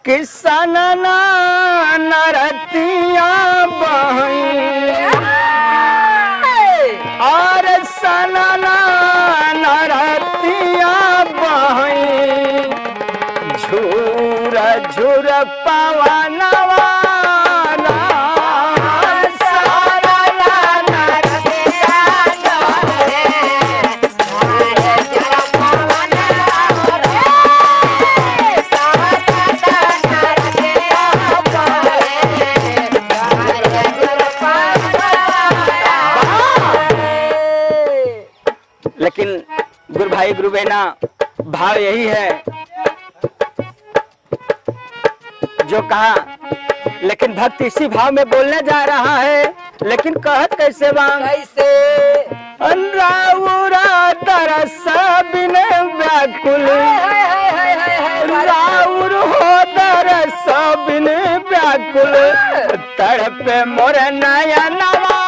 किसन नरतिया बहई और सनना नरतिया बहई झूर झूर पवनवा लेकिन गुरु भाई गुरु बहना भाव यही है जो कहा, लेकिन भक्त इसी भाव में बोलने जा रहा है। लेकिन कहत कैसे बांग कैसे राउरा दरस बिन व्याकुल राउर हो दरस बिन व्याकुल तड़पे मोर नयनवा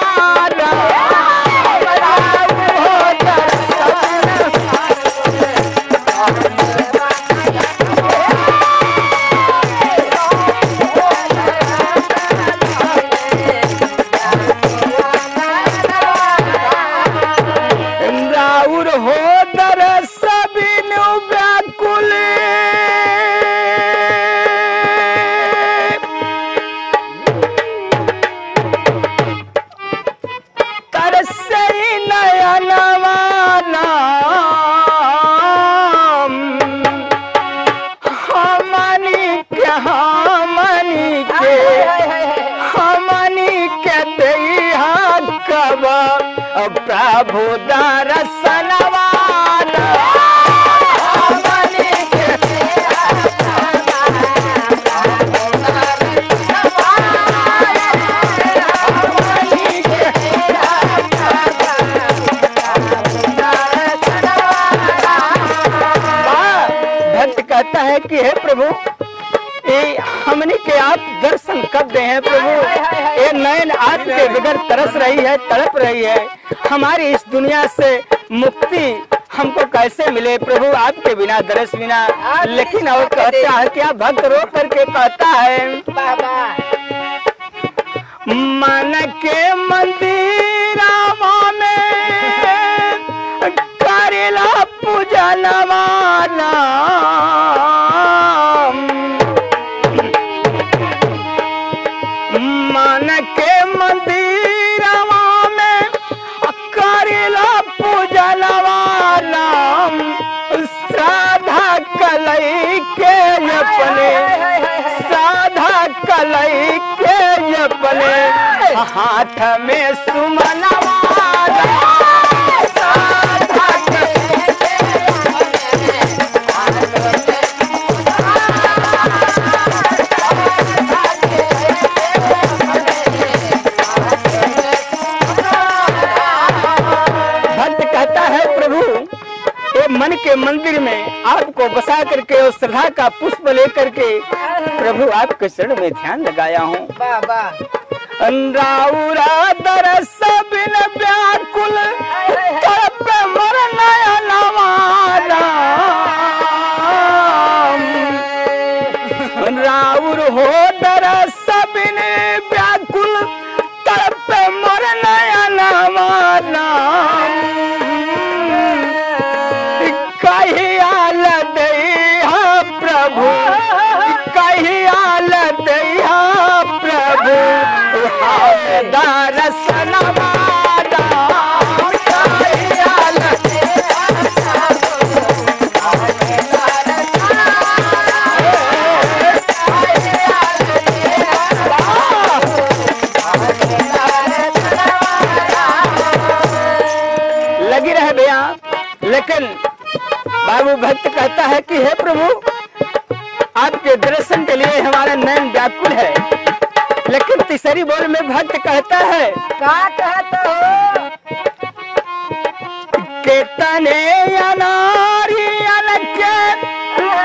प्रभु दरसनवा भक्त कहता है कि हे प्रभु ये हमने के आप दर्शन कब दे हैं प्रभु। ये नयन आपके बगैर तरस रही है, तड़प रही है। हमारी इस दुनिया से मुक्ति हमको कैसे मिले प्रभु आपके बिना, दर्श बिना। लेकिन और कहता है क्या भक्त रो करके कहता है मन के मंदिरवा में करेला पूजनवा मन के मंदिरवा में करेला पूजनवा नाम साधा कलई के अपने साधा कलई के अपने हाथ में सुमनवा मन के मंदिर में आपको बसा करके और श्रद्धा का पुष्प लेकर के प्रभु आपके चरण में ध्यान लगाया हूँ। राउरा दरस बिन व्याकुल तड़प मर नयनवा राउर हो दरस बिन व्याकुल तड़प मर नयनवा प्रभु कहिया दैहा प्रभु दरसनवा लगी रहे भैया। लेकिन बाबू भक्त कहता है कि हे प्रभु आपके दर्शन के लिए हमारा नयन व्याकुल है। लेकिन तीसरी बोल में भक्त कहता है क्या कहते हो केतने अनारियन के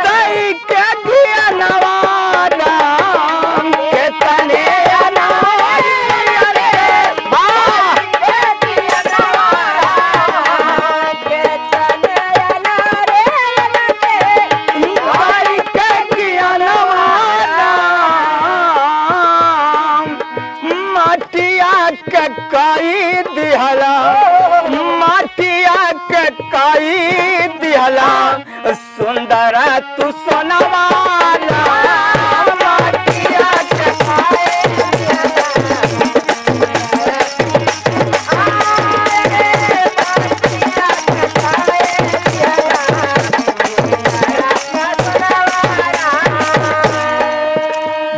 दई के घियनवा केतने अनारियन काई दिहला माटिया के काई दिहला सुंदर तू सोनवाला माटिया के काई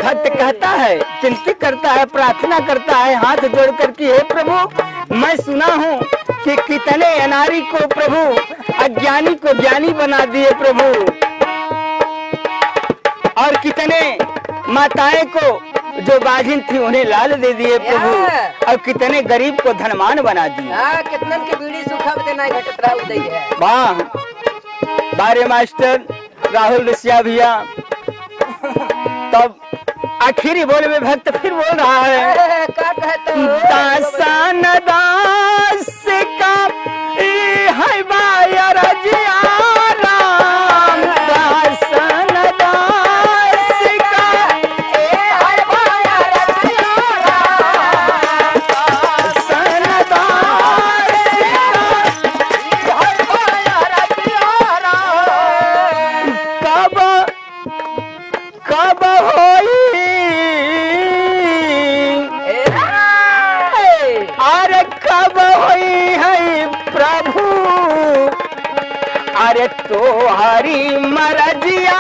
भक्त कहता है, चिंतित करता है, प्रार्थना करता है हाथ जोड़ कर कि हे प्रभु, मैं सुना हूँ कि कितने अनारी को प्रभु अज्ञानी को ज्ञानी बना दिए प्रभु, और कितने माताएं को जो बाजिन थी उन्हें लाल दे दिए प्रभु, और कितने गरीब को धनवान बना दिए। कितनन के बीड़ी सूखा में नहीं घटत रहा उदय है। वाह बारे मास्टर राहुल ऋषिया भैया। तब आखिरी बोल में भक्त फिर बोल रहा है, का कहते हो? दासन दास का है बाया रजिया राम, दासन दास का है बाया रजिया राम, दासन दास का है बाया रजिया राम। कब होई अरे कब होई है प्रभु, अरे तो हरी मरजिया